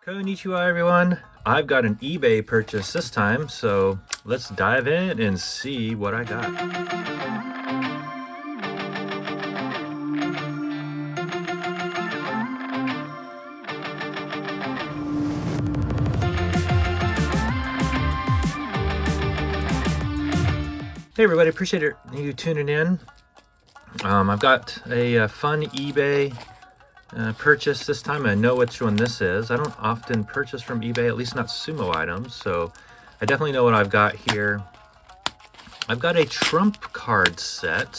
Konnichiwa everyone. I've got an eBay purchase this time, so let's dive in and see what I got. Hey everybody, appreciate you tuning in. I've got a fun eBay purchase this time. I know which one this is. I don't often purchase from eBay, at least not sumo items, so I definitely know what I've got here. I've got a trump card set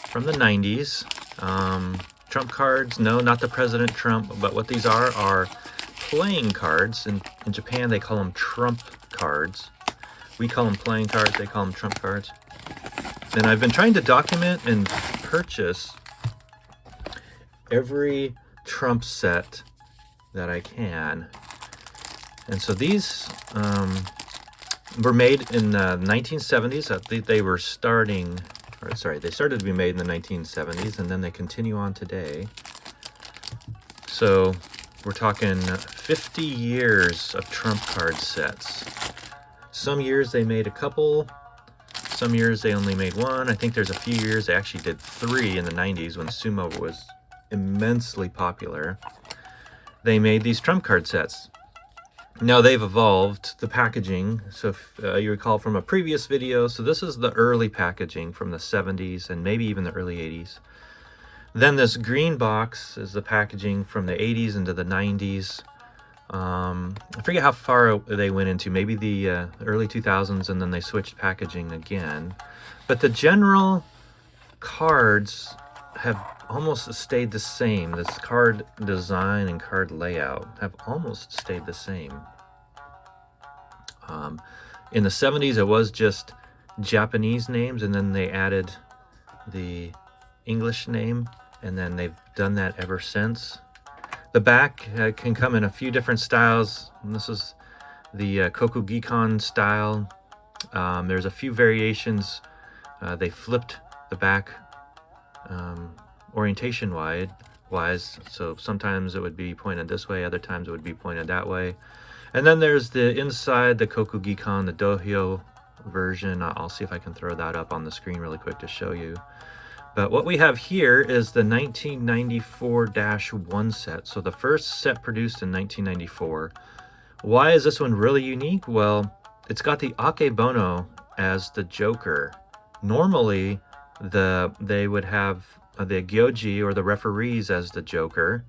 from the 90s. Trump cards, no, not the President Trump, but what these are playing cards. In Japan, they call them trump cards. We call them playing cards, they call them trump cards. And I've been trying to document and purchase every trump set that I can. And so these were made in the 1970s. I think they were starting, or sorry, they started to be made in the 1970s, and then they continue on today. So we're talking 50 years of trump card sets. Some years they made a couple, some years they only made one. I think there's a few years they actually did 3 in the 90s when sumo was immensely popular. They made these trump card sets. Now they've evolved the packaging. So if you recall from a previous video, so this is the early packaging from the 70s and maybe even the early 80s. Then this green box is the packaging from the 80s into the 90s. I forget how far they went into, maybe the early 2000s, and then they switched packaging again. But the general cards have almost stayed the same. This card design and card layout have almost stayed the same. In the 70s, it was just Japanese names, and then they added the English name, and then they've done that ever since. The back can come in a few different styles. And this is the Kokugikon style. There's a few variations. They flipped the back orientation wise, so sometimes it would be pointed this way, other times it would be pointed that way. And then there's the inside, the Kokugikon, the Dohyo version. I'll see if I can throw that up on the screen really quick to show you. But what we have here is the 1994-1 set. So the first set produced in 1994. Why is this one really unique? Well, it's got the Akebono as the Joker. Normally, they would have the Gyoji or the referees as the Joker.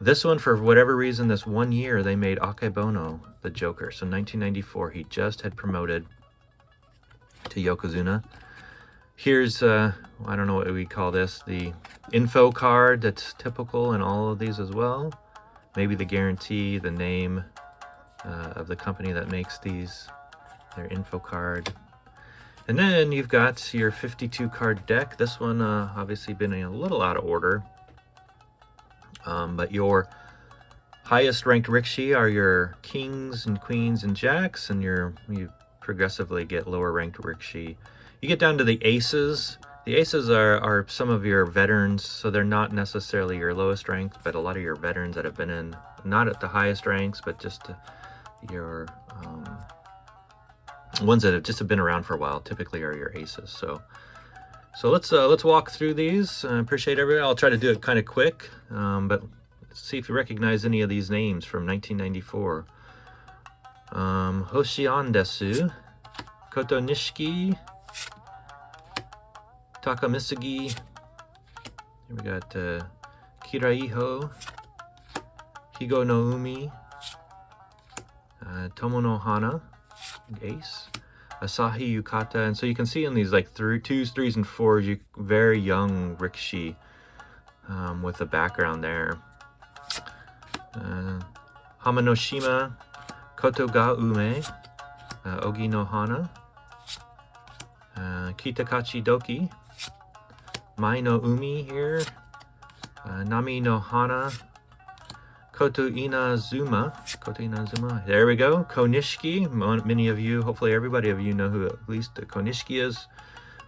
This one, for whatever reason, this one year, they made Akebono the Joker. So 1994, he just had promoted to Yokozuna. Here's, I don't know what we call this, the info card that's typical in all of these as well. Maybe the guarantee, the name of the company that makes these, their info card. And then you've got your 52 card deck. This one obviously been a little out of order. But your highest ranked rikishi are your kings and queens and jacks, and you progressively get lower ranked rikishi. You get down to the aces. The aces are some of your veterans, so they're not necessarily your lowest ranked, but a lot of your veterans that have been in, not at the highest ranks, but just your ones that have just been around for a while, typically are your aces. So let's walk through these. I appreciate everybody. I'll try to do it kind of quick, but let's see if you recognize any of these names from 1994. Hoshian desu, Koto Nishiki, Takamisugi. Here we got Kiraiho, Higo no Umi, Tomo no Hana, ace, Asahi Yukata. And so you can see in these like 2s, 3s, and 4s, very young rikishi with the background there. Hamanoshima, Koto ga Ume, Ogi no Hana, Kitakachi Doki, Mai no Umi here, Nami no Hana, Koto Inazuma. There we go. Konishiki. Many of you, hopefully everybody of you, know who at least Konishiki is.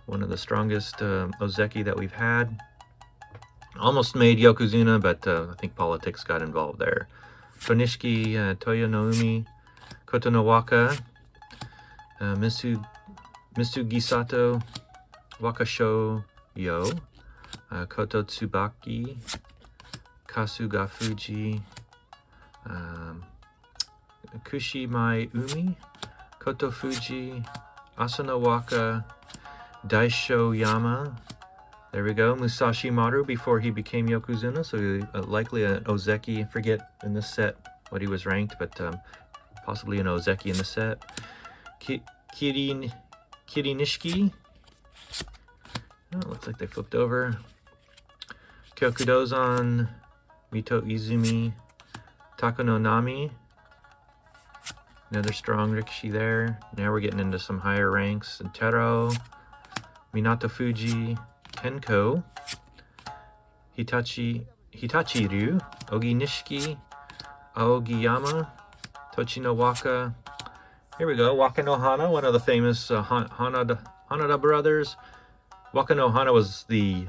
One of the strongest ozeki that we've had. Almost made Yokozuna, but I think politics got involved there. Fonishiki Toyonoumi, Kotonowaka, Misugisato, Wakasho Yo, Koto Tsubaki, Kasuga Fuji, Kushimai Umi, Koto Fuji, Asano Waka, Daisho Yama. There we go. Musashi Maru before he became Yokozuna, so likely an Ozeki. I forget in this set what he was ranked, but possibly an Ozeki in the set. Kirinishiki. Oh, looks like they flipped over. Kyokudozan, Mito Izumi, Takano Nami. Another strong Rikishi there. Now we're getting into some higher ranks. Tero, Minato Fuji, Kenko, Hitachiru, Ogi Nishiki, Aogiyama, Tochino Waka. Here we go, Wakano Hana, one of the famous Hanada brothers. Wakano Hana was the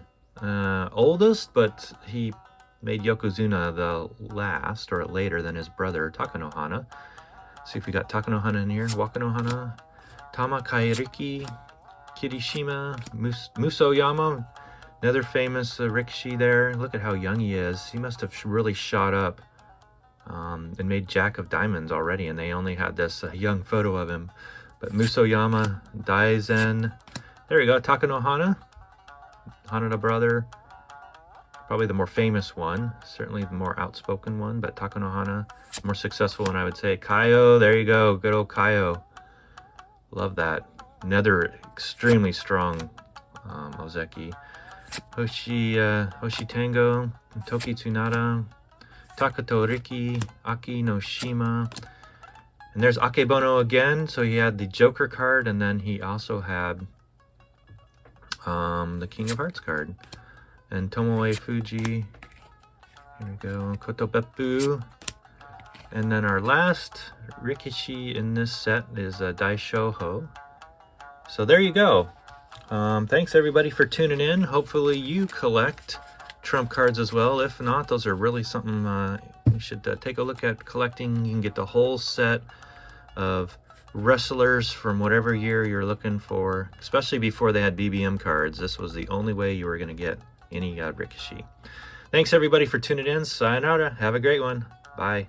oldest, but he made Yokozuna the last, or later than his brother, Takano Hana. See if we got Takano Hana in here. Wakano Hana, Tama Kairiki, Kirishima, Musoyama, another famous Rikishi there. Look at how young he is. He must have really shot up and made Jack of Diamonds already, and they only had this young photo of him. But Musoyama, Daizen. There you go, Takano Hana, Hanada brother. Probably the more famous one, certainly the more outspoken one, but Takano Hana, more successful one, I would say. Kaio, there you go, good old Kaio. Love that. Another extremely strong Ozeki. Hoshi Tango, Toki Tsunada, Takato Riki, Aki no Shima. And there's Akebono again. So he had the Joker card, and then he also had the King of Hearts card. And Tomoe Fuji. Here we go. Koto Beppu. And then our last Rikishi in this set is Daishoho. So there you go. Thanks everybody for tuning in. Hopefully you collect trump cards as well. If not, those are really something you should take a look at collecting. You can get the whole set of wrestlers from whatever year you're looking for, especially before they had BBM cards. This was the only way you were going to get any Rikishi. Thanks everybody for tuning in. Sayonara. Have a great one. Bye.